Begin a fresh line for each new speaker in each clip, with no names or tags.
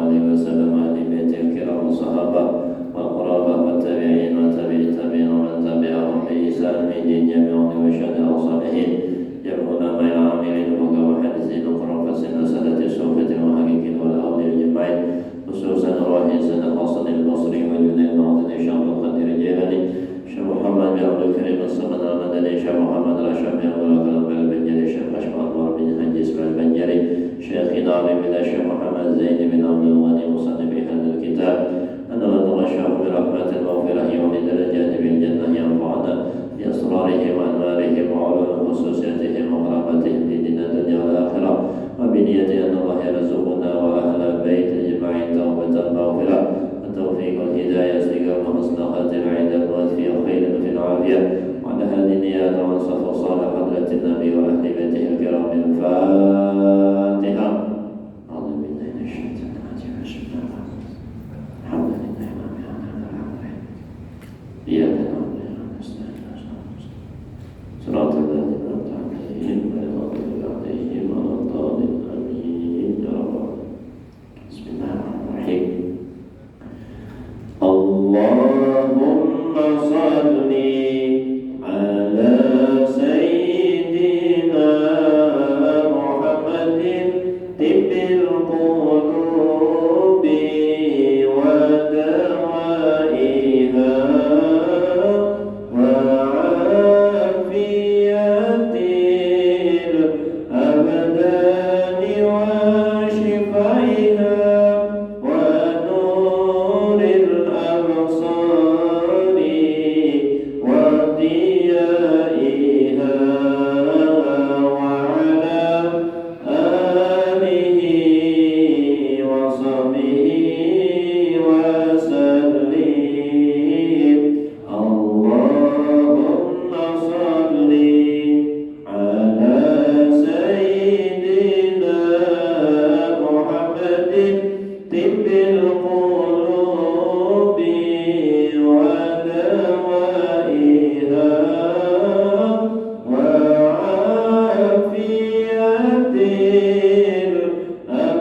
عليه وسلم وأهل بيته الكرام الصحابة والقرابة والتابعين وتابعي التابعين ومن تبعهم بإحسان في دين جميعهم وشهد الصالحين يكون مع العاملين وكمحدثين وقرافة وسادة الصوفة وحقيقين والأولياء أجمعين خصوصا الرئيسين الحسن البصري وجنيد معظم شيخ القدير الجيلاني شيخ محمد بن عبد الكريم الصمد المدني شيخ محمد الأشرفي والأكرم البنجري شيخ أشرف أنور بن حج اسماعيل البنجري شيخنا بن الشيخ محمد زين بن عبد الغني مصنف هذا الكتاب أن الله نغشاه برحمة ومغفرة ولدرجات بالجنة ينفعنا بأسرارهم وأنوارهم وعلوم خصوصياتهم وقرابتهم في دين الدنيا والآخرة وبنية أن الله يرزقنا وأهل البيت أجمعين توبة المغفرة والتوفيق والهداية استقامة حسن خاتمة عند الموت في خير وفي العافية وعلى هذه النيات وانصف صالح حضرة النبي وأهل بيته الكرام الفاتحة. أعوذ بالله من الشيطان الرجيم. بسم الله الرحمن الرحيم. الحمد لله رب العالمين. إياك نعبد وإياك نستعين صراط الذين أنعمت عليهم غير المغضوب عليهم ولا الضالين آمين يا رب العالمين. بسم الله الرحمن الرحيم. اللهم صل على سيدنا محمد طب القلوب ودوائها وعافية الأبدان وشفائها ونور الأبصار وضيائها وعلى آله وصحبه وسلم. اللهم صل على سيدنا محمد طب القلوب ودوائها وعافية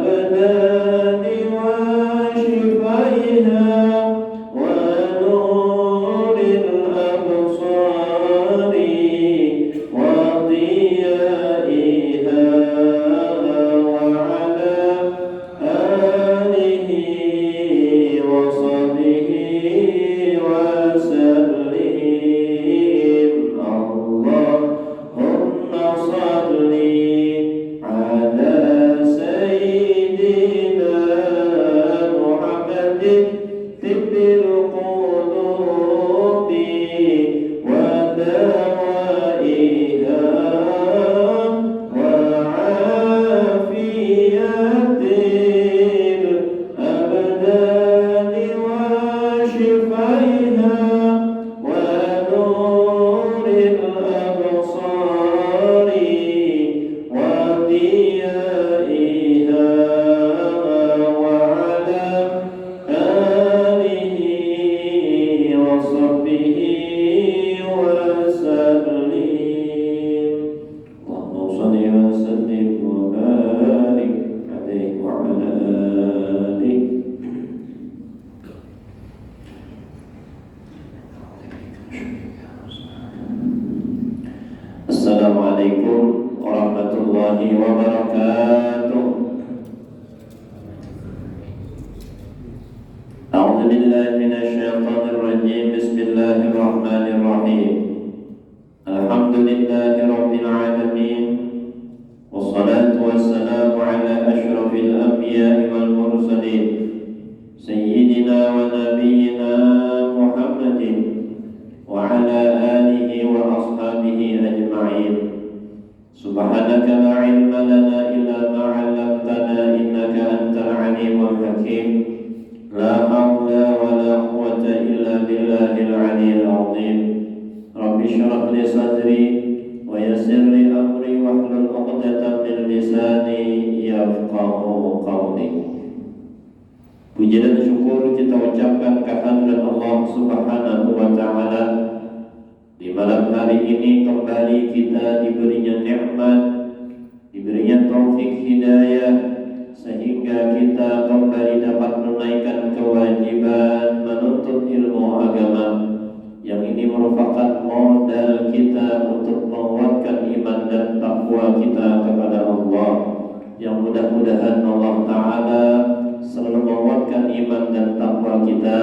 الأبدان وشفائها ونور الأبصار وضيائها وعلى آله وصحبه وسلم. اللهم صل على سيدنا محمد طب القلوب ودوائها وعافية الأبدان وشفائها ونور الأبصار وضيائها وعلى آله وصحبه وسلم. اللهم صل وسلم وبارك عليه وعلى آله. Assalamualaikum warahmatullahi wabarakatuh. A'udzu billahi minasy syaithanir rajim. Bismillahirrahmanirrahim. Alhamdulillahi rabbil alamin. Wassalatu wassalamu ala asyrafil anbiya'i wal mursalin sayyidina wa nabiyyina Muhammadin wa ala alihi wa ashabihi ajma'in. Subhanaka la ilma lana illa ma 'allamtana innaka antal alimul hakim. La hawla wa la quwwata illa billahil 'aliyyil 'azim. Rabbi shrah li sadri wa yassir li amri wahlul 'uqdatam min lisani yafqahu qawli. Puji dan syukur kita ucapkan kehadirat Allah Subhanahu wa taala. Di malam hari ini kembali kita diberinya nikmat, diberinya taufik hidayah sehingga kita kembali dapat merupakan modal kita untuk menguatkan iman dan takwa kita kepada Allah. Yang mudah-mudahan Allah Ta'ala selalu menguatkan iman dan takwa kita,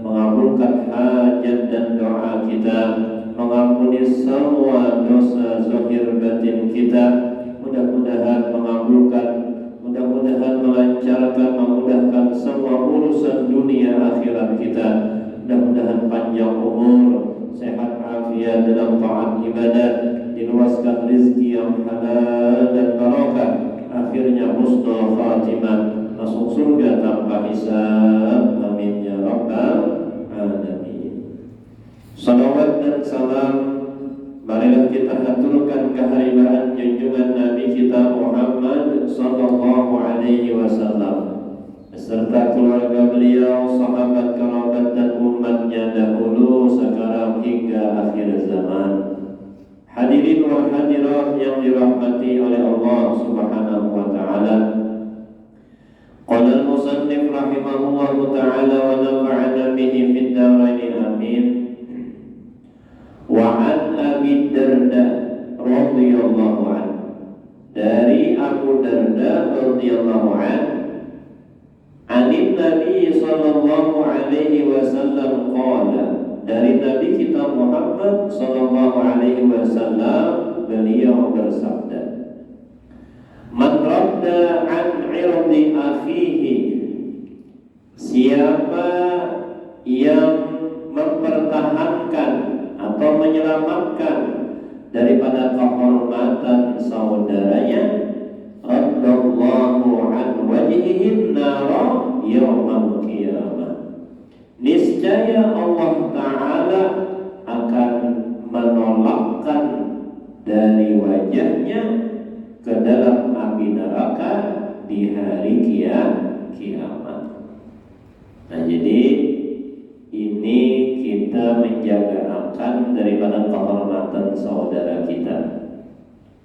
mengabulkan hajat dan doa kita, mengampuni semua dosa zahir batin kita, mudah-mudahan mengabulkan, mudah-mudahan melancarkan, memudahkan semua urusan dunia akhirat kita, mudah-mudahan panjang umur, sehat afiat dalam taat ibadah, diluaskan rezeki yang halal dan barakah, akhirnya husnul khatimah, masuk surga tanpa hisab. Amin ya rabbal alamin. Salawat dan salam marilah kita haturkan kehadiran junjungan Nabi kita Muhammad sallallahu alaihi wasallam beserta keluarga beliau, sahabat, kerabat dan umatnya dahulu, sekarang hingga akhir zaman. Hadirin wa hadirat yang dirahmati oleh Allah Subhanahu wa taala. Qala al-musannif rahimahullahu taala wa nafa'ana bihi fid dharain amin. Wa an Abi Darda radhiyallahu anhu, dari Abu Darda radhiyallahu anhu, anin Nabi sallallahu alaihi wasallam qala, dari Nabi kita Muhammad sallallahu alaihi wasallam, beliau bersabda, man radda an irdi akhihi, siapa yang mempertahankan atau menyelamatkan daripada kehormatan saudaranya, radallahu an wajhihi nara yaumal qiyamah, niscaya Allah Ta'ala akan menolakkan dari wajahnya ke dalam api neraka di hari kiamat. Nah, jadi ini kita menjaga akan daripada kehormatan saudara kita.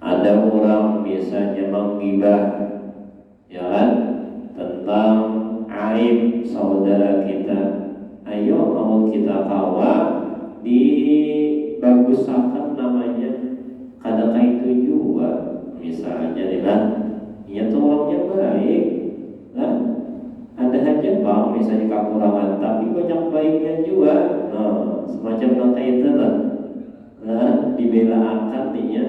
Ada orang biasanya menggibah, ya kan, tentang aib saudara kita. Ayo mau kita kawal, dibagusakan namanya, kadang itu juga. Misalnya nih kan, ya tuh orangnya baik, kan? Ada aja bang, misalnya kekurangan, tapi banyak baiknya juga. Nah, semacam nota itu lah, nah, dibela akan dia.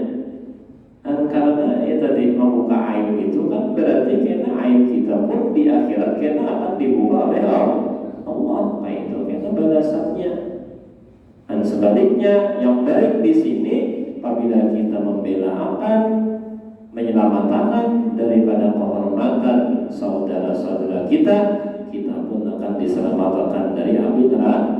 Dan karena tadi membuka aib itu kan berarti karena aib kita pun di akhirat karena akan dibuka oleh Allah. Nah itu karena balasannya. Dan sebaliknya yang baik di sini, apabila kita membela akan, menyelamatkan daripada kehormatan saudara-saudara kita, kita pun akan diselamatkan dari api neraka.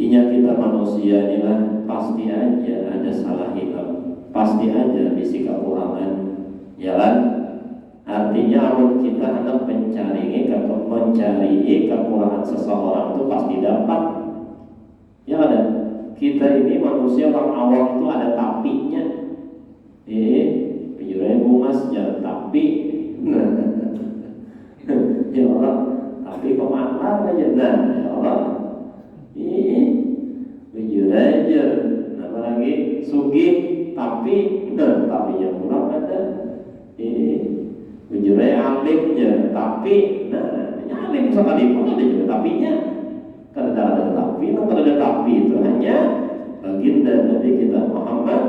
Ingat kita manusia inilah pasti aja ada salah hilaf, pasti aja bisi kekurangan, ya kan? Artinya kalau kita hendak mencari kekurangan seseorang itu pasti dapat, ya kan? Kita ini manusia orang awam itu ada tapinya, penjualnya bungasnya tapi, ya Allah, tapi kemana aja, nah ya Allah. Aja, nama lagi sugih tapi yang kurang ada. Bujurnya alimnya tapi, nah alim sekalipun ada juga tapinya. Karena ada tapi, ada tapi itu hanya baginda Nabi kita Muhammad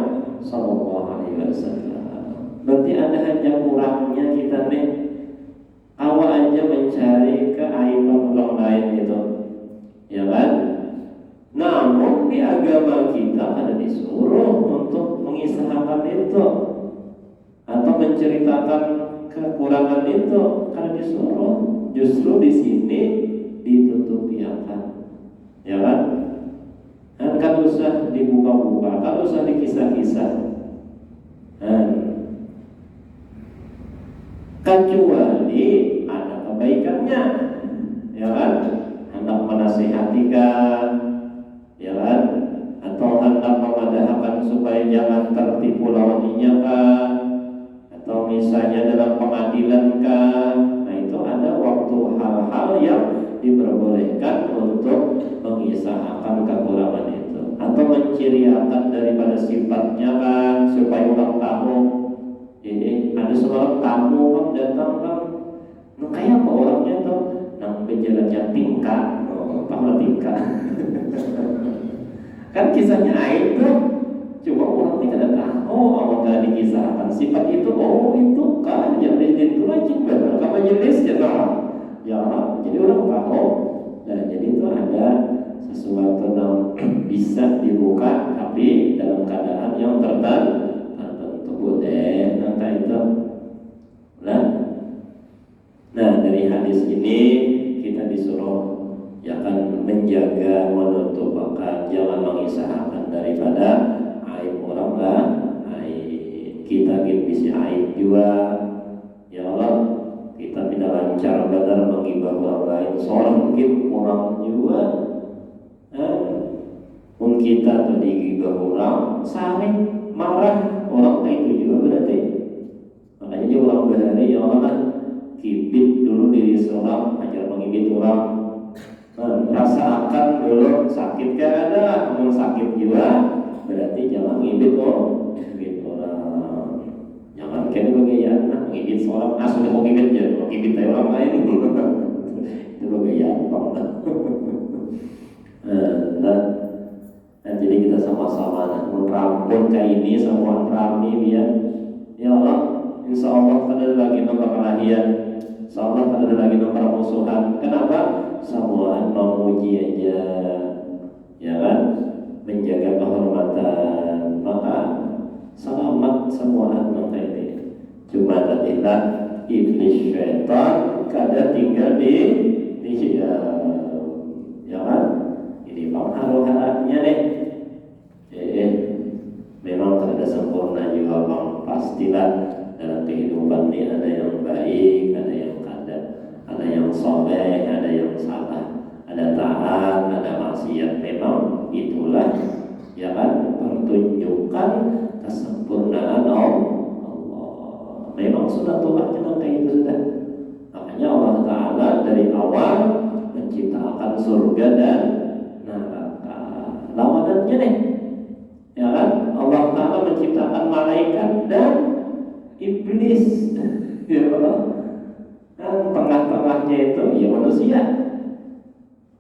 sallallahu alaihi wasallam. Berarti ada hanya kurangnya kita nih. Awal aja mencari keaiban orang lain itu, ya kan? Namun di agama kita ada disuruh untuk mengisahkan itu atau menceritakan kekurangan itu, karena disuruh. Justru di sini ditutupi akan, ya kan? Dan kan usah dibuka-buka, kan usah dikisah-kisah. Kecuali ada kebaikannya, ya kan? Hendak menasihatikan, ya kan? Atau hendak memadahakan supaya jangan tertipu lawannya kan? Atau misalnya dalam pengadilan kan? Nah itu ada waktu hal-hal yang diperbolehkan untuk mengisahkan kekurangan itu atau menciriakan daripada sifatnya kan, supaya orang tahu ini ada seorang tamu kan datang kan, nah, kayak apa orangnya tuh, nang penjalannya tingkah, tahu tingkah. Kan kisahnya aib tuh, cuma orang ini tidak tahu apakah dikisahkan sifat itu, oh itu kan yang itu lagi benar, kamu jenis ya ya, jadi orang tahu. Nah jadi itu ada sesuatu yang bisa dibuka tapi dalam keadaan yang tertentu boleh nanti itu. Nah dari hadis ini kita disuruh ya kan menjaga, menutupakan, jangan mengisahkan daripada aib orang lah. Aib kita bisa aib juga ya Allah, kita tidak lancar benar menggibah orang lain, seorang mungkin orang juga pun kita tuh digibah orang saling marah orang itu juga berarti. Makanya dia orang berhari ya Allah kibit dulu diri seorang, ajar mengibit orang. Rasakan dulu sakit kan ada, kalau sakit juga berarti jangan ngibit orang. Jangan kena bagaian ngibit seorang, sudah mau ngibit ya, mau ngibit orang lain itu bagaian banget. Nah, jadi kita sama-sama merampun kayak ini semua rami biar ya Allah, insya Allah ada lagi nomor kelahian, insya Allah ada lagi nomor musuhan. Kenapa? Semua memuji aja ya kan, menjaga kehormatan, maka selamat semua maka ini. Cuma tadilah iblis syaitan kada tinggal di ya kan, ini pengaruh-harapnya deh. Memang tidak sempurna juga bang, pastilah dalam kehidupan ini ada yang baik, ada yang kada, ada yang soleh, ada yang salah, ada taat, ada maksiat. Memang itulah ya kan pertunjukan kesempurnaan Allah. Memang sudah Tuhan tentang kayak itu sudah. Makanya Allah Ta'ala dari awal menciptakan surga dan neraka. Lawanannya nih ya kan, Allah Ta'ala menciptakan malaikat dan iblis ya Allah. Dan tengah-tengahnya itu ya manusia,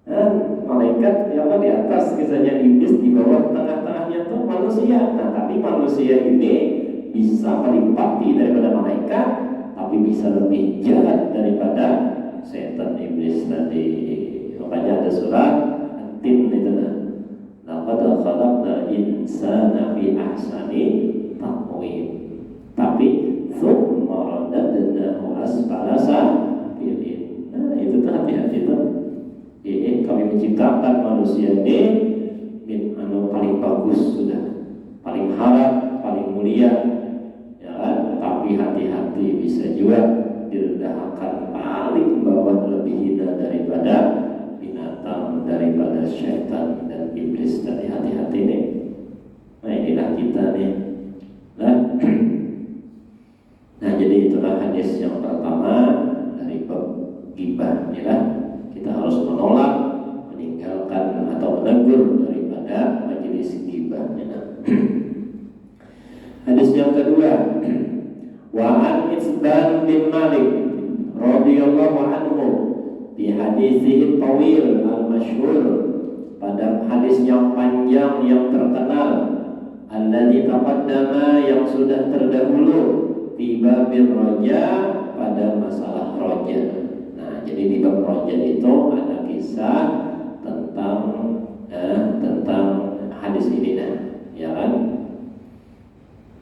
dan malaikat yang di atas, kisahnya iblis di bawah, tengah-tengahnya itu manusia. Nah tapi manusia ini bisa melimpati daripada malaikat, tapi bisa lebih jahat daripada setan iblis tadi. Makanya ada surat An-Tin itu nah, laqad khalaqnal insana fi ahsani taqwim, tapi tsumma radadnahu asfala safilin. Nah itu tuh hati-hati tuh. Ini kami menciptakan manusia ini paling bagus sudah, paling harap, paling mulia ya kan? Tapi hati-hati bisa juga direndahkan paling bawah, lebih hina daripada binatang, daripada syaitan dan iblis tadi. Hati-hati nih. Nah inilah kita nih. Nah jadi itulah hadis yang pertama dari bab ghibah ya. Kita harus menolak, meninggalkan atau menegur daripada majelis ghibah ya. Hadis yang kedua, wa an Itsban bin Malik radhiyallahu anhu di hadisihi tawil al-masyhur, pada hadis yang panjang yang terkenal, alladzi taqaddama yang sudah terdahulu, fi babir roja, pada masalah roja. Nah jadi di bab roja itu ada kisah tentang hadis ini nah ya kan.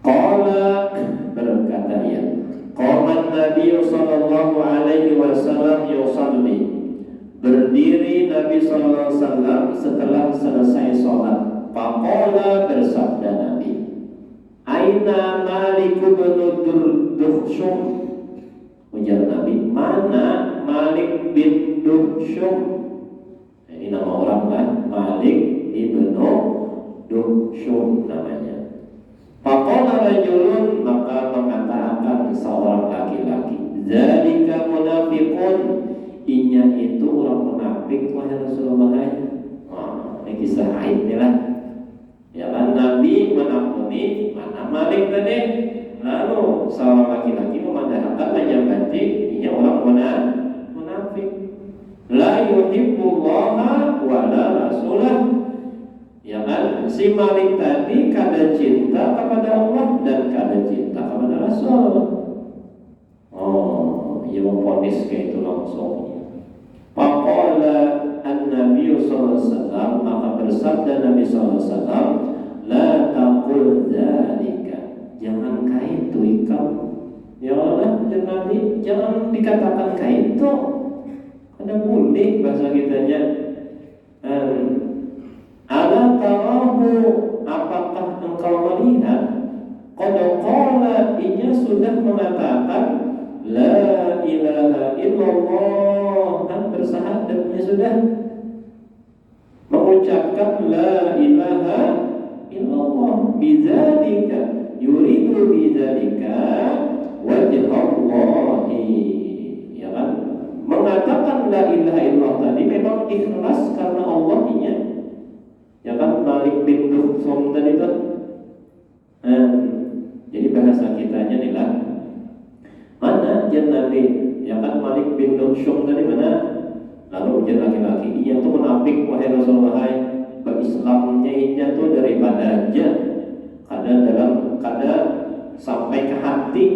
Qala berkata ya, qala Nabi sallallahu alaihi wasallam yusalli, berdiri Nabi sallallahu alaihi wasallam setelah selesai sholat. Faqala, bersabda Nabi, aina Malik bin Duhsyum, ujar Nabi, mana Malik bin Duhsyum? Ini nama orang lah, Malik ibn Duhsyum namanya. Faqala rajulun, maka mengatakan seorang laki-laki, zalika munafiqun, inya itu orang munafik wahai Rasulullah. Wah, ini kisah aib nih lah. Ya kan Nabi menakuni mana Malik tadi. Lalu seorang laki-laki memandangkan menjabati inya orang munafik. La yuhibbullaha wa la rasulah. Ya kan si Malik tadi kada cinta kepada Allah dan kada cinta kepada Rasul. Oh, ia memfonis kayak itu langsung. Faqala an-nabiy sallallahu alaihi wasallam, maka bersabda Nabi sallallahu alaihi wasallam, la taqul dzalika. Jangan kaitu ikam. Ya Allah, jangan dikatakan kaitu. Ada mulik bahasa kitanya. Ala tarahu, apakah engkau melihat? Qad qala, inya sudah mengatakan la ilaha illallah, dan bersahadatnya sudah mengucapkan la ilaha illallah. Bidzalika yuridu bidzalika wajhallahi. Ya kan? Mengatakan la ilaha illallah tadi memang ikhlas karena Allah-nya. Ya kan Malik bin Dukhsum tadi itu. Jadi bahasa kitanya nih lah. Mana jan Nabi? Ya kan Malik bin Dukhsum tadi mana? Lalu ujar laki-laki, iya tuh munafik wahai Rasulullah. Islamnya itu tuh daripada aja kada sampai ke hati.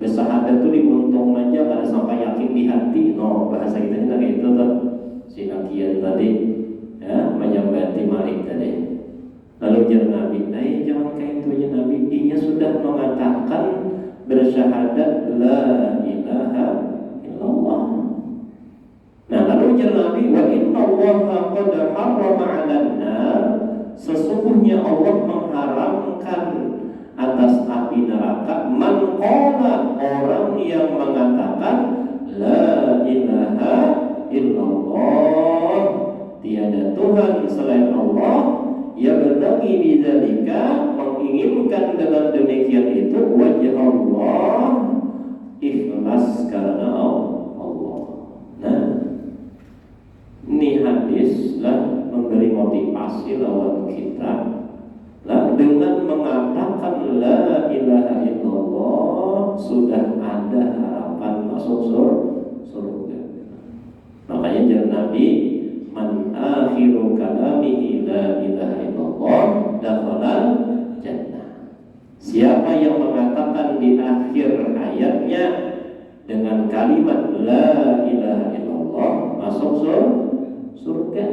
Bersahadat tuh diuntung aja kada sampai yakin di hati. No, bahasa kita kayak itu tuh. Si Nakian tadi ya menyambati Malik tadi. Lalu jar Nabi, jangan kayak itu ya Nabi. Inya sudah mengatakan bersyahadat la ilaha illallah. Nah, lalu jar Nabi, wa inna Allaha qad harrama 'alan nar, sesungguhnya Allah mengharamkan atas api neraka man qala, orang yang mengatakan la ilaha illallah, tiada Tuhan selain Allah, ya bertagi bidzalika, menginginkan dengan demikian itu wajah Allah, ikhlas karena Allah. Nah, ini hadis lah memberi motivasi lawan kita lah dengan mengatakan la ilaha illallah sudah ada harapan masuk surga. Makanya jar Nabi, man akhiru kalamihi la ilaha illallah dakhalal jannah. Siapa yang mengatakan di akhir hayatnya dengan kalimat la ilaha illallah masuk surga.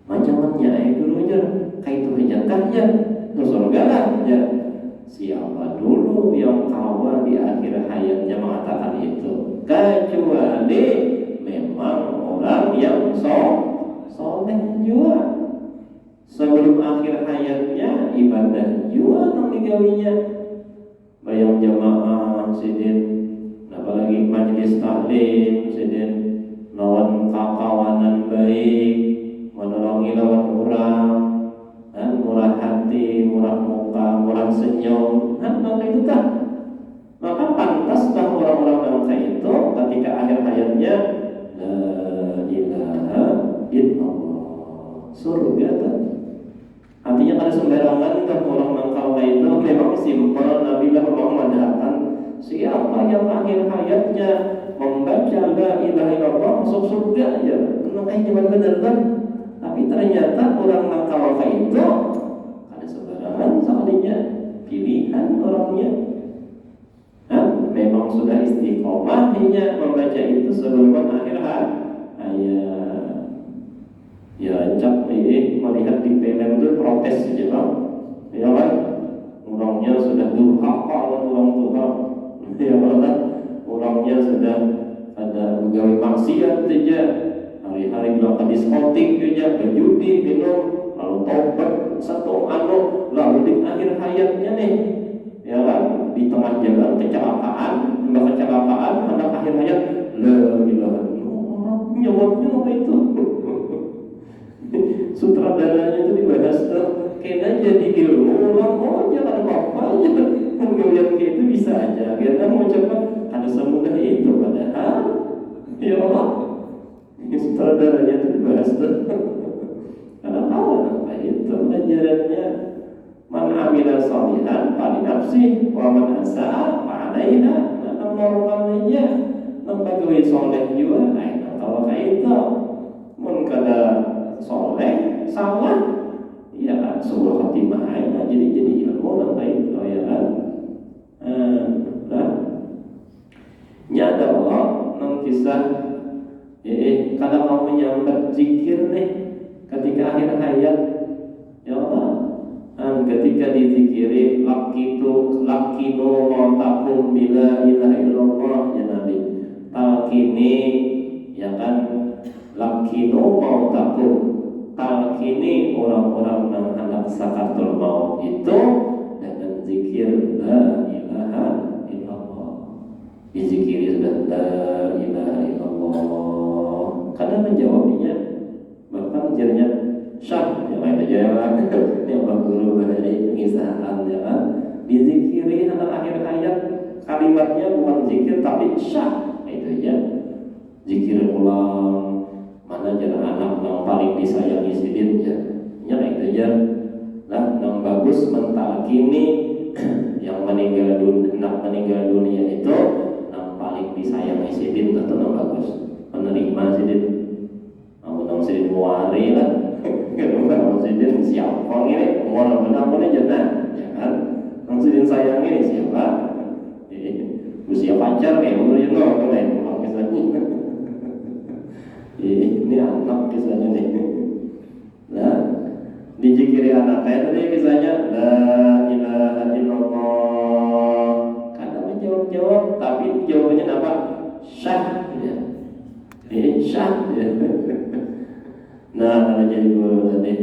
Macam-macamnya dulu aja kayak itu aja ke surga lah ya. Siapa dulu yang kawal di akhir hayatnya mengatakan itu, kecuali memang orang yang soleh juga sebelum akhir hayatnya ibadah juga nang digawinya, bayang jamaah sidin, apalagi majelis taklim sidin, lawan kakawanan baik, menolongi lawan orang, dan murah hati, murah muka, murah senyum, maka itu tak. Maka pantaslah orang-orang yang kayak itu ketika akhir hayatnya la ilaha illallah surga tak. Artinya kada sembarangan kan orang mangkal itu memang simpel. Nabi lah mengadakan siapa yang akhir hayatnya membaca la ilaha illallah masuk surga aja. Makanya cuma benar kan. Tapi ternyata orang mangkal itu kada sembarangan sekalinya pilihan orangnya. Memang sudah istiqomah dia membaca itu sebelum akhir hayat. Ya, cak ini melihat di film itu protes saja bang, ya kan? Orangnya sudah durhaka orang Tuhan, ya kan? Orangnya sudah ada pegawai maksiat saja, hari-hari belakang diskotik saja, berjudi, minum, lalu tobat satu lalu di akhir hayatnya nih, ya kan? Di tengah jalan kecelakaan, anak akhir hayat, la ilaha illallah, nyawabnya apa itu? Sutradaranya itu dibahas tuh, kayaknya jadi ilmu ulang jangan apa-apa aja, melihat kayak itu bisa aja, kita mau coba ada semudah itu padahal, ya Allah, normal aja membagi soleh juga, kalau kayak itu mun kada soleh salah, ya kan suruh khotimah jadi ilmu nang kayak itu ya kan. Nah, nyata Allah nang kisah kada mau menyambat zikir nih ketika akhir hayat ya Allah. Ketika dizikiri lakinu mautakum bila ilaha illallah ya Nabi, talkini ya kan, lakinu mautakum, talkini orang-orang yang hendak sakaratul maut itu dengan zikir la ilaha illallah. Dizikiri sudah la ilaha illallah, kadang menjawabnya bahkan ujarnya syah ya kan aja ya kan. Ini Abah Guru dari pengisahan ya kan, dizikiri anak akhir hayat kalimatnya bukan zikir tapi syah itu ya, zikir ulang mana jalan anak yang paling disayangi sidin ya itu ya lah yang bagus mentalkini yang meninggal dunia itu yang paling disayangi sidin tentu yang bagus menerima sidin mau sidin muari lah. Kalau sidin siapa ini umur benar-benar jenah ya kan, sidin sayang ini siapa usia pacar kayak umur jenah boleh pulang kisahnya. Ini anak kisahnya nih. Nah, dizikiri anak kayak tadi kisahnya la ilaha illallah, kadang menjawab tapi jawabannya apa? Syah ya. Ini syah ya. Nah, kalau jadi guru tadi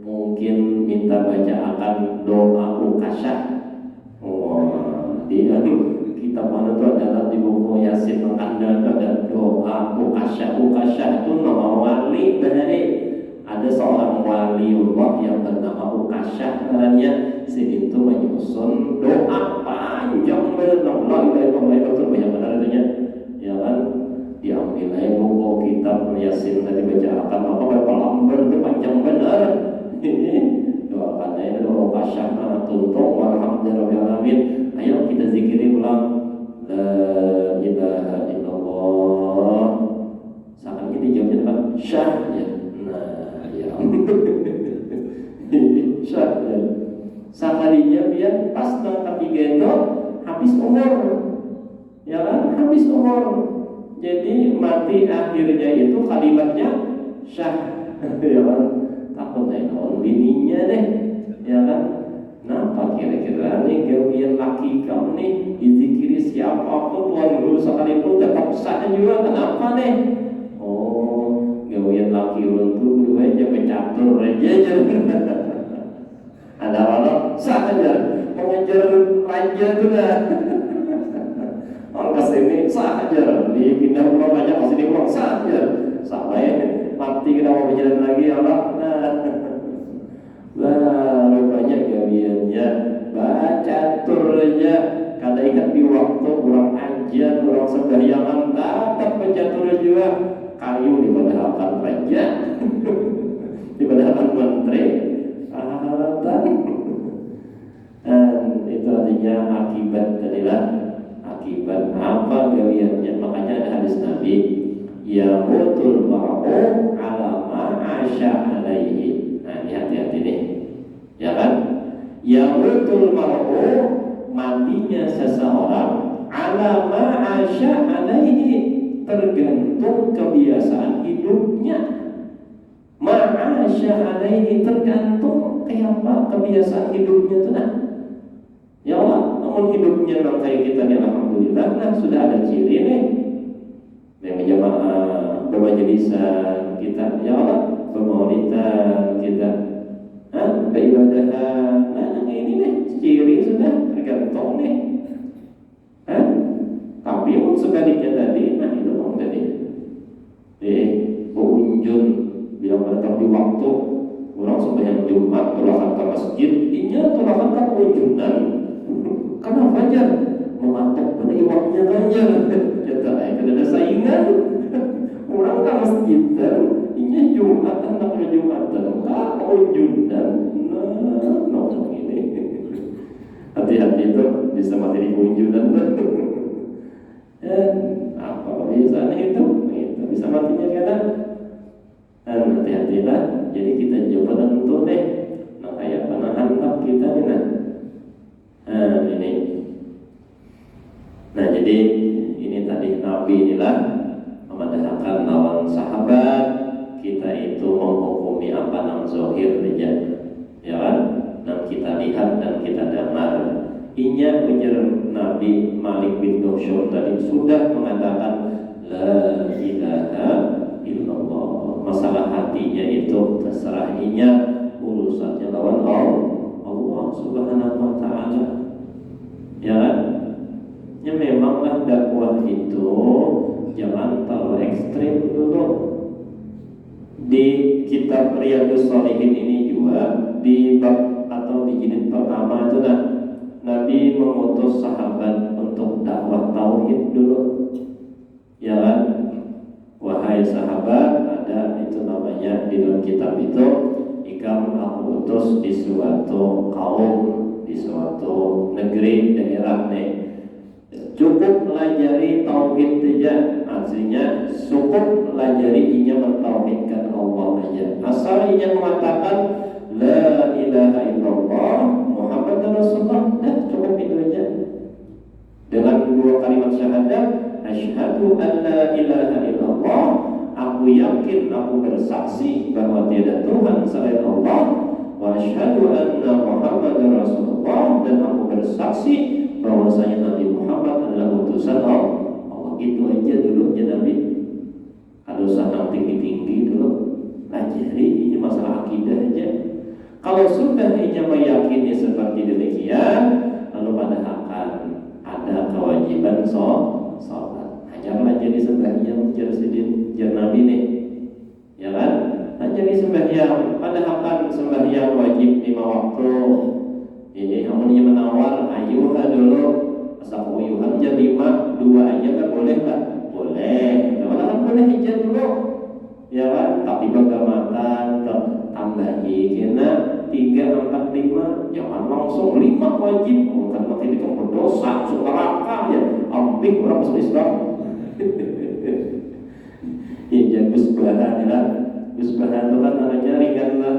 mungkin minta bacaan doa ukasyah. Dia kitab mana itu adalah di buku Yasin Anda itu ada doa ukasyah. Ukasyah itu nama wali dari ada seorang waliullah yang bernama Ukasyah. Namanya si itu menyusun doa panjang benar. Allah itu banyak benar itunya. Ya kan? Diambil aja buku kitab Yasin tadi bacakan apa berapa lembar itu panjang benar. Doakan aja doa Ukasyah tuntung walhamdulillahirabbil alamin. Ayo kita zikiri ulang la ilaha illallah. Seakan kita jawabnya apa? Syah ya. Nah ya syah ya. Sakalinya biar pas tahun ketiga itu habis umur ya kan, habis umur. Jadi mati akhirnya itu kalimatnya syah ya kan, takut naon bininya deh ya kan. Kenapa kira-kira nih gawian laki kamu nih dizikiri siapapun tuan guru sekalipun tetap sah juga, kenapa nih? Oh, gawian laki ulun tuh guru aja pecatur aja ada orang sah aja mengejar raja tuh dah. Orang kesini sah aja, dipindah pulau banyak kesini pulau sah aja, sampai mati kita mau berjalan lagi Allah. Nah, rupanya gawiannya baca turnya kada ingat di waktu kurang aja kurang sembayangan tetap baca tur juga kayu dipadahalkan raja dipadahalkan menteri alatan. Dan itu artinya akibat adalah akibat apa gawiannya. Makanya ada hadis Nabi ya mutul mar'u ala ma asya alaihi. Nah ini hati-hati nih ya kan, ya mutul mar'u matinya seseorang ala ma asya alaihi tergantung kebiasaan hidupnya. Ma asya alaihi tergantung kayak apa kebiasaan hidupnya itu nah. Ya Allah, namun hidupnya memang kayak kita nih alhamdulillah, nah sudah ada ciri nih yang berjamaah bermajlisan kita, ya Allah bermaulidan kita, beribadahan, nah ini nih ciri sudah tergantung nih. Tapi pun sebaliknya tadi, nah itu dong tadi pengunjung bilang pada di waktu orang sembahyang Jumat tulakan ke masjid, inya tulakan ke pengunjungan karena fajar mematok pada iwaknya fajar. Kita ada saingan orang ke masjid dan inya Jumat anak Jumatan ke pengunjungan. Nah ini hati-hati itu bisa mati di pengunjungan. Apa kebiasaan itu bisa matinya kena. Hati-hatilah. Jadi kita coba tentu deh. Nah kayak penahan tak kita nih ini. Nah jadi ini tadi Nabi inilah memadahkan lawan sahabat. Kita itu menghukumi apa nam zohir saja, ya kan? Dan kita lihat dan kita dengar. Inya ujar Nabi Malik bin Doshur tadi sudah mengatakan la ilaha illallah. Masalah hatinya itu terserah inya, urusannya lawan Allah Subhanahu wa taala. Ya kan? Ya memanglah dakwah itu jangan terlalu ekstrim dulu. Di kitab Riyadhus Shalihin ini juga di bab atau di jilid pertama itu Nabi mengutus sahabat untuk dakwah tauhid dulu. Ya kan? Wahai sahabat, ada itu namanya di dalam kitab itu, ikam aku utus di suatu kaum, di suatu negeri, daerah nih. Cukup pelajari tauhid saja. Artinya cukup pelajari inya mentauhidkan Allah aja. Asal inya mengatakan la ilaha illallah Muhammad Rasulullah, dah cukup itu aja. Dengan dua kalimat syahadat, asyhadu an la ilaha illallah, aku yakin, aku bersaksi bahwa tiada Tuhan selain Allah, wa asyhadu anna Muhammad Rasulullah, dan aku bersaksi bahwasanya Nabi Muhammad adalah utusan Allah. Itu aja dulu ya Nabi. Kalau usah tinggi-tinggi dulu, pelajari ini masalah akidah aja. Kalau sudah ia meyakini seperti demikian, lalu pada akan ada kewajiban sholat. Ajarlah jadi sembahyang jar Nabi nih, ya kan? Jadi sembahyang, pada akan sembahyang wajib 5 waktu. Ini amunnya menawar, ayuha dulu. Asal uyuhan jam 5, 2 aja kan boleh kan? Boleh. Kalau kan boleh aja dulu. Ya kan? Tapi bagaimana tambahi kena 3, 4, 5. Jangan langsung 5 wajib. Karena ini kan berdosa, masuk neraka ya. Ambil orang masuk Islam. Ya gusbahan ya. Gusbahan itu kan namanya ringan lah.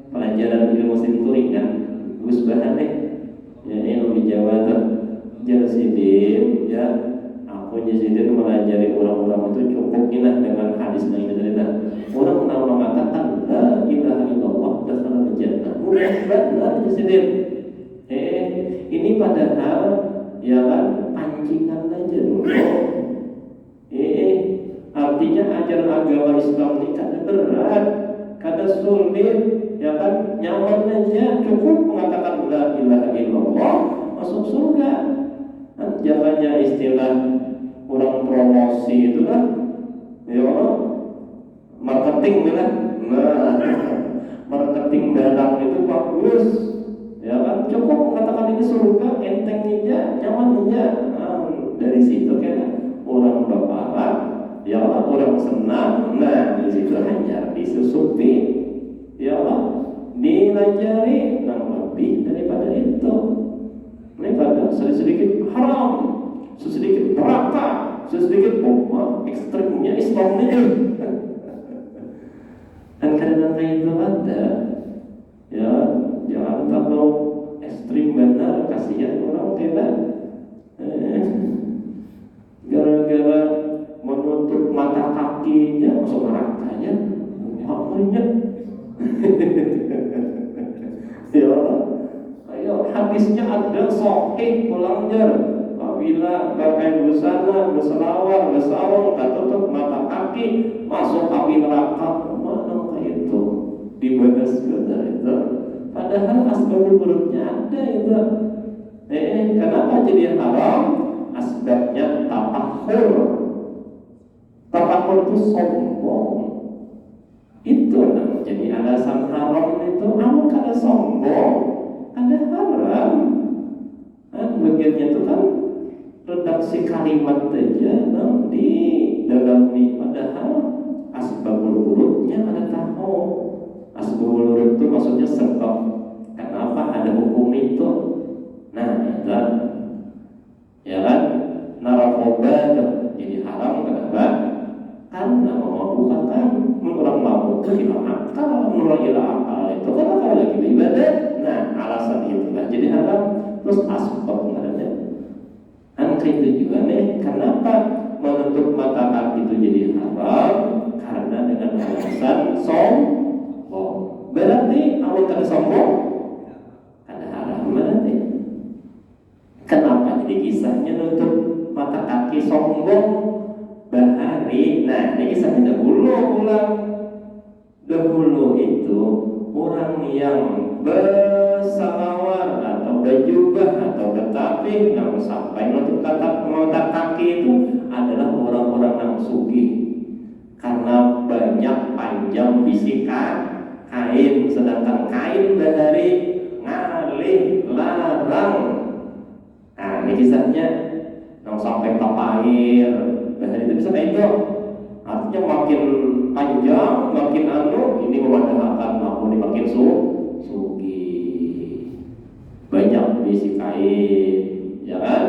Pelajaran ilmu itu ringan. Gusbahan nih. Ya ini di Jawa tuh. Jasidin ya, aku jasidin mengajari orang-orang itu cukup inah dengan hadis yang ini tadi. Orang mengatakan la ilaha illallah dasarul jannah. Mudah banget jasidin. Ini padahal ya kan pancingan aja dulu. Artinya ajaran agama Islam ini kada berat, kada sulit, ya kan nyaman aja, cukup mengatakan la ilaha illallah masuk surga. Jangannya istilah kurang promosi itu lah, ya marketing lah. Marketing barang itu bagus, ya kan cukup mengatakan ini surga, enteng aja, nyaman aja. Dari situ kan orang berpahala, ya orang senang. Nah di situ hanya disusupi, ya dilajari, lebih daripada itu. Ini pada sedikit haram, sedikit neraka, sedikit ekstrimnya Islam ini. Dan kadang-kadang kayak itu ada, ya jangan kalau ekstrim benar, kasihan orang tidak. Gara-gara menutup mata kakinya masuk neraka ya, makanya. Ya. Hadisnya ada sahih pulangnya. Apabila pakai busana, berselawar, bersawang, tak tutup mata kaki, masuk api neraka. Mana kayak itu? Dibadas benar itu. Padahal asbabul wurudnya ada itu. Kenapa jadi haram? Asbabnya tafakhur. Tafakhur itu sombong. Itu jadi alasan haram itu. Namun kada sombong, ada haram. Bagiannya itu kan redaksi kalimat saja di dalam ini. Padahal asbabul wurudnya ada tahu. Asbabul wurud itu maksudnya sebab kenapa ada hukum itu. Nah itu ya kan narkoba bukan orang mabuk itu hilang akal, orang hilang akal itu kan kalau lagi beribadah. Nah alasan itulah jadi haram. Terus asbab ada. Angka itu juga nih, kenapa menutup mata kaki itu jadi haram? Karena dengan alasan sombong. Berarti awal kata sombong ada haram berarti. Kenapa jadi kisahnya nutup mata kaki sombong? Bahari. Nah ini kisahnya dahulu itu orang yang bersalawat atau berjubah atau bertapih yang sampai menutup mata kaki itu adalah orang-orang yang sugih karena banyak panjang bisikan kain, sedangkan kain bahari ngalih larang. Nah ini kisahnya yang sampai tapair bahari itu bisa kayak itu, artinya makin panjang makin ini memadahkan aku ini makin sugi banyak bisi kain, ya kan?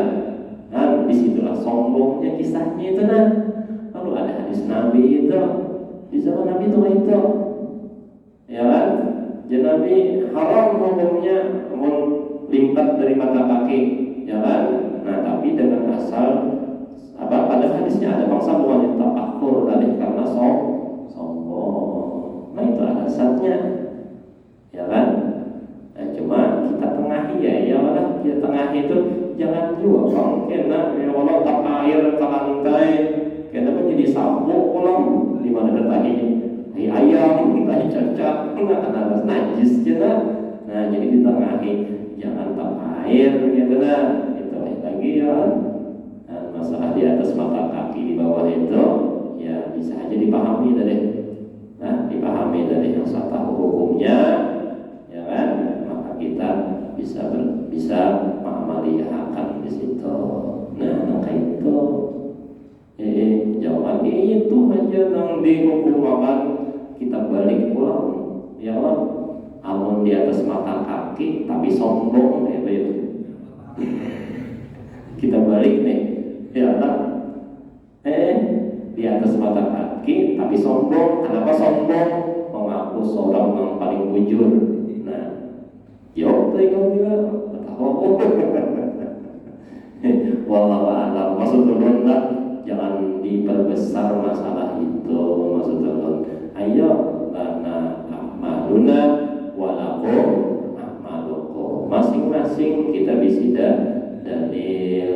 Dan disitulah sombongnya kisahnya itu. Nah lalu ada hadis Nabi itu di zaman Nabi itu ya kan? Jadi Nabi haram hukumnya melingkar dari mata kaki, ya kan? Nah tapi dengan asal pada hadisnya ada bangsa wanita akur tadi karena sombong. Nah itu alasannya, ya kan? Nah, cuma kita tengahi ya lah kita tengahi itu jangan juga bang kena ya Allah tak air ke lantai kena menjadi sabuk ulang di mana ada tahi ayam tahi cacak nggak ada najis juga. Nah jadi ditengahi jangan tak air gitu lah itu lagi ya. Masalah di atas mata kaki di bawah itu ya bisa aja dipahami dari dipahami dari yang saya tahu hukumnya, ya kan? Maka kita bisa mengamaliakan di situ. Nah maka itu jangan itu aja yang dihukumkan kita balik pulang ya Allah amun di atas mata kaki tapi sombong itu kita balik nih ya kan? Di atas mata kaki tapi sombong. Kenapa sombong? Mengaku seorang yang paling bujur. Nah, jawab tadi kamu juga tahu. Wallahu a'lam. Maksud ulun jangan diperbesar masalah itu. Maksud ulun, ayo lana amaluna walakum amalukum. Masing-masing kita bisa dalil,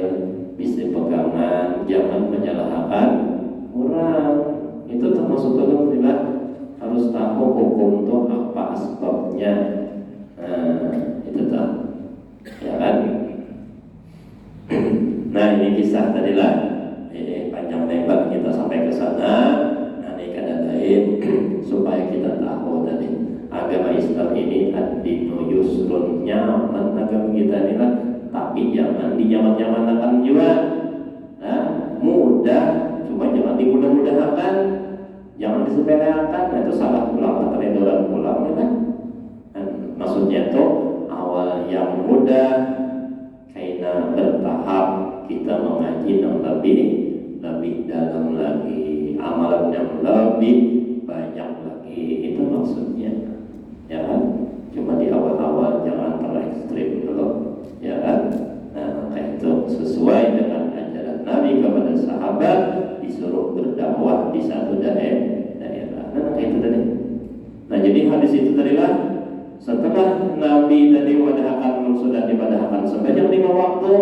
bisa pegangan, jangan menyalahkan orang. Itu termasuk dalam bila harus tahu hukum itu apa sebabnya. Itu tak, ya kan? Nah ini kisah tadilah panjang lebar kita sampai ke sana. Nah ini kadang lain supaya kita tahu tadi agama Islam ini ad-dinu yusrun, nyaman agama kita ini lah. Tapi jangan dinyaman-nyamanakan juga. Nah, mudah, cuma jangan dimudah-mudahkan, jangan disepelekan. Nah, itu salah pulang, keterlaluan pulang, ya kan? Dan maksudnya itu awal yang mudah, karena bertahap kita mengaji yang lebih dalam lagi, amalan yang lebih banyak lagi. Itu maksudnya, ya kan? Cuma di awal-awal jangan terlalu ekstrim dulu. Ya kan? Nah maka itu sesuai dengan ajaran Nabi kepada sahabat disuruh berdakwah di satu daerah. Nah maka itu tadi. Nah jadi hadis itu tadilah setelah Nabi tadi sudah diwadahkan sebanyak 5 waktu,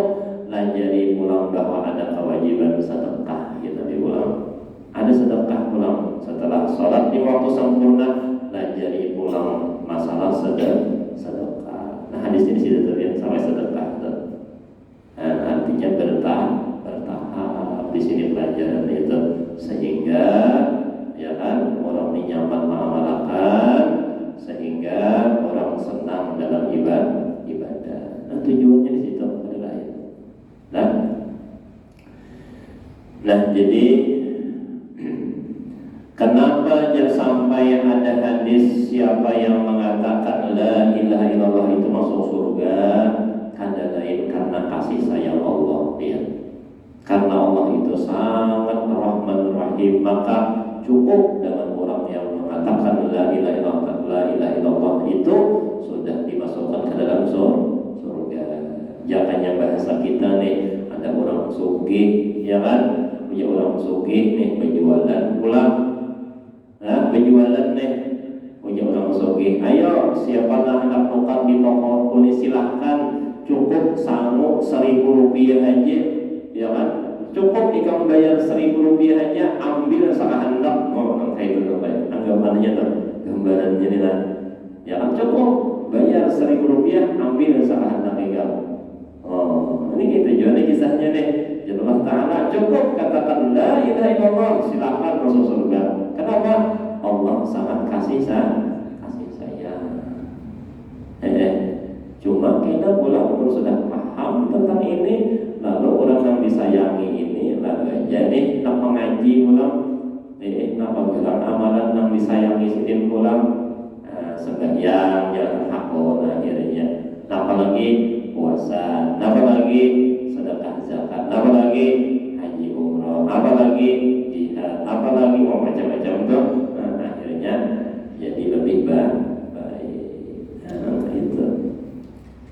jadi pulang bahwa ada kewajiban sedekah. Gitu diulang. Ada sedekah pulang setelah sholat 5 waktu sempurna, jadi pulang masalah sedekah. Nah hadis ini sudah terlihat sampai sedekah. Artinya bertahap di sini pelajaran itu sehingga ya kan orang ini nyaman mengamalkan sehingga orang senang dalam ibadah. Nah tujuannya di situ adalah itu. Nah jadi kenapa sampai ada hadis siapa yang mengatakan la ilaha illallah itu masuk surga? Ada lain karena kasih sayang Allah, ya. Karena Allah itu sangat Rahman Rahim, maka cukup dengan orang yang mengatakan la ilaha illallah itu sudah dimasukkan ke dalam surga. Jangannya bahasa kita nih, ada orang sugih, ya kan? Punya orang sugih nih berjualan pulang, berjualan nih, punya orang sugih. Ayo, siapalah anak tukang di toko kunis silahkan, cukup sanggup 1.000 rupiah aja, ya kan? Cukup ikan bayar 1.000 rupiah aja, ambil sakahandak. Oh, kayak itu tuh, anggapannya tuh, gambarannya nih lah. Ya kan cukup bayar 1.000 rupiah, ambil sakahandak ikan. Oh, ini gitu juga nih kisahnya nih. Ya Allah Ta'ala cukup katakan la ilaha illallah, silakan masuk surga. Kenapa? Allah sangat kasih sayang. Cuma kita pulang sudah paham tentang ini, lalu orang yang disayangi ini lalu jadi nak mengaji pulang, nak bergerak amalan yang disayangi sitin pulang, sembahyang jangan hakon akhirnya. Apalagi puasa, apalagi sedekah zakat, apalagi haji umroh, apalagi jihad, apalagi mau macam-macam tuh. Akhirnya jadi lebih baik. Itu,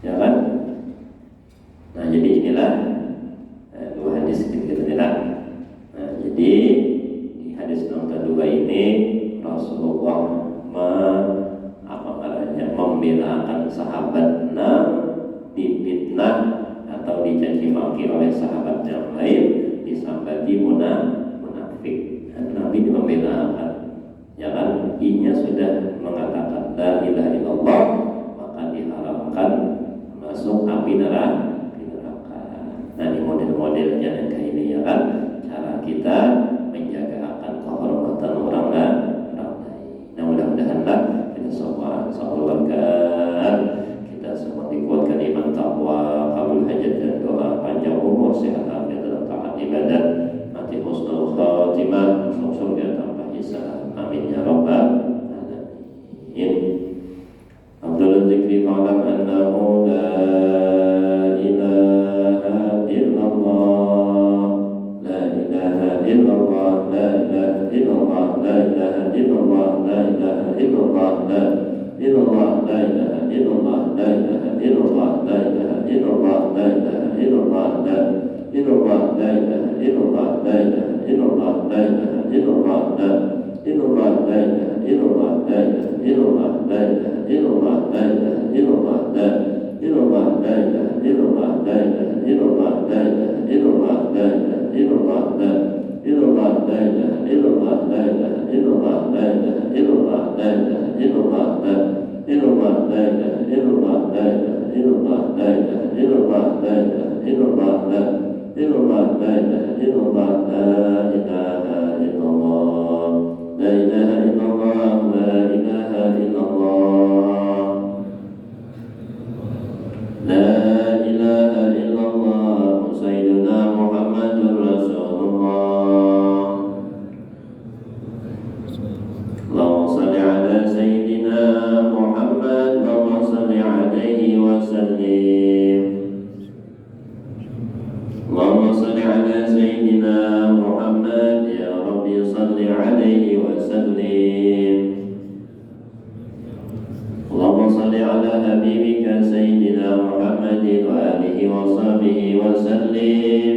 ya kan? Nah jadi inilah dua hadis gitu inilah. Nah jadi di hadis nomor kedua ini Rasulullah membelakan sahabat difitnah atau dicaci maki oleh sahabat yang lain, disambati munafik. Nabi membelakan, ya kan? Inya sudah mengatakan la ilaha illallah, maka diharamkan masuk api neraka. Nah ini model-modelnya yang kayak ini, ya kan? Cara kita menjaga akan kehormatan orang lain. Nah mudah-mudahan kita semua keluarkan, kita semua dikuatkan iman takwa, kabul hajat dan doa, panjang umur, sehat afiat dalam taat ibadah, mati husnul khatimah, masuk surga tanpa hisab. Amin ya rabbal alamin. Abdul dzikri fa'lam annahu la ilaha illallah, la ilaha illallah, la ilaha illallah, la ilaha illallah, la ilaha illallah, la illallah, la ilaha illallah, la ilaha illallah, la ilaha illallah, la ilaha illallah, la illallah, la ilaha illallah, la ilaha illallah, la ilaha illallah, la illallah, la ilaha illallah, la ilaha illallah, la ilaha illallah, la ilaha illallah, la illallah, la ilaha illallah, la ilaha illallah, la ilaha illallah, la ilaha illallah, la illallah, la ilaha illallah, la ilaha illallah, la ilaha illallah, la ilaha illallah, la illallah, la ilaha illallah, la ilaha illallah, la ilaha illallah, la ilaha illallah, la illallah, la ilaha illallah, la ilaha illallah, la ilaha illallah, la ilaha illallah, la ilaha illallah, Sayyidina Muhammadur Rasulullah. Allahumma salli ala Sayyidina Muhammad, Allahumma salli alaihi wa sallim. Allahumma salli ala Sayyidina Muhammad, ya Rabbi salli alaihi wa sallim. Allahumma salli ala habibika Sayyidina Muhammadin wa alihi wa sahbihi wa sallim.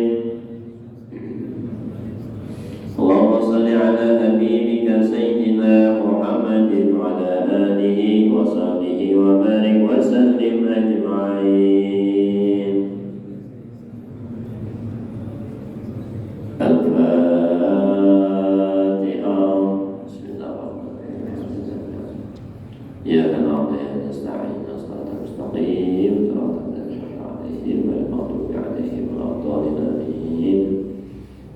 Allahumma salli ala habibika Sayyidina Muhammadin wa ala alihi wa sahbihi wa barik wa sallim ajma'in. Al-Fatihah. Bismillahirrahmanirrahim. Ya na'budu wa nasta'in, shiratal mustaqim, shiratal ladzina an'amta 'alaihim ghairil maghdubi 'alaihim waladdallin.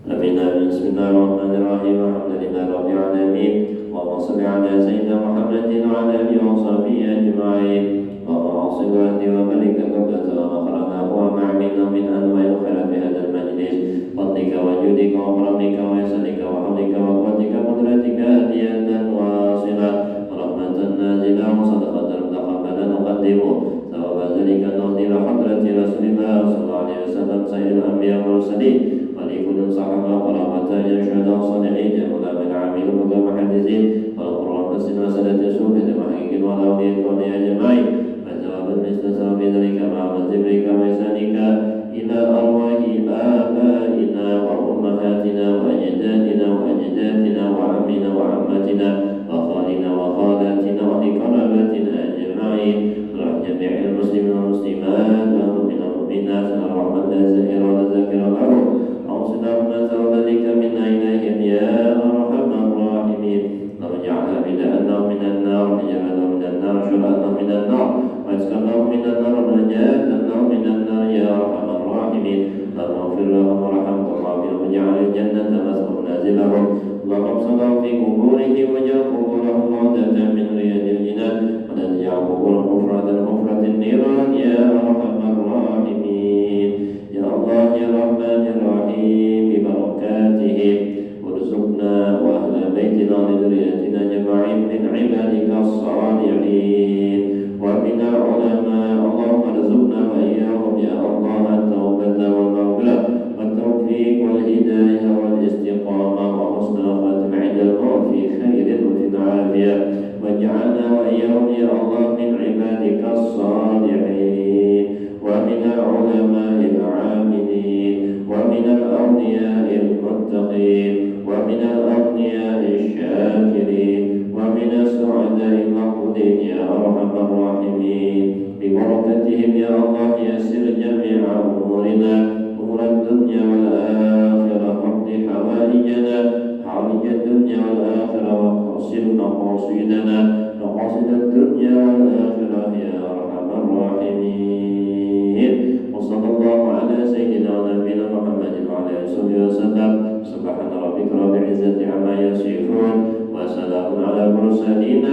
Amin. Bismillahirrahmanirrahim. Alhamdulillahi rabbil alamin. Allahumma shalli ala sayyidina Muhammadin wa ala alihi wa sahbihi ajma'in. Allahumma awsi wa ahdi wa barik qabla wa kharana wa ma'amilna min anwa'il khairat fi hadzal majlis. Fadlika wa judika wa karamika wa ihsanika wa hawlika wa quwwatika qudratika hadiyatan wasilah, rahmatan nazilah wa sadaqatan mutaqabbalan nuqaddimu thawaba dzalika ila hadrati Rasulillah sallallahu alaihi wasallam sayyidil anbiya wal mursalin wa li kulli sahabah wa rahmatan ya syuhada wa salihin ya ulama al-amil wa وأجدادنا وأجدادنا وعمنا وعماتنا وخالنا وخالاتنا وأهل قرابتنا أجمعين وعن جميع المسلمين والمسلمات والمؤمنين والمؤمنات اللهم لا زائر ولا ذاكر الأرض أوصنا ونزل ذلك منا إليهم يا أرحم الراحمين اللهم اجعلها بداءنا من النار وجعلنا من النار شرعنا من النار واسكننا من النار ونجاتنا من النار يا أرحم الراحمين اللهم اغفر لهم وارحمهم وعافهم واجعل الجنة مثوى منازلهم اللهم صل في قبورهم واجعل قبورهم روضة من رياض الجنان ولا تجعل قبورهم حفرة النيران يا أرحم الراحمين يا الله يا رحمن الرحيم ببركاتهم وارزقنا وأهل بيتنا لذريتنا جميعا من عبادك الصالحين ومن العلماء اللهم ارزقنا وإياهم يا الله التوبة والمغفرة والتوفيق والهداية والاستقامة وحسن الخاتم عند الموت في خير وفي عافية واجعلنا وإياهم يا الله من عبادك الصالحين ومن العلماء العاملين ومن الأولياء المتقين ومن الأغنياء الشاكرين ومن السعداء المقبولين يا أرحم الراحمين ببركتهم يا الله يسر جميع أمورنا أمور الدنيا والآخرة واقض حوائجنا حوائج الدنيا والآخرة وقصر مقاصدنا مقاصد الدنيا والآخرة يا أرحم الراحمين وصلى الله على سيدنا ونبينا محمد وعلى آله وصحبه وسلم سبحان ربك رب العزة عما يصفون وسلام على المرسلين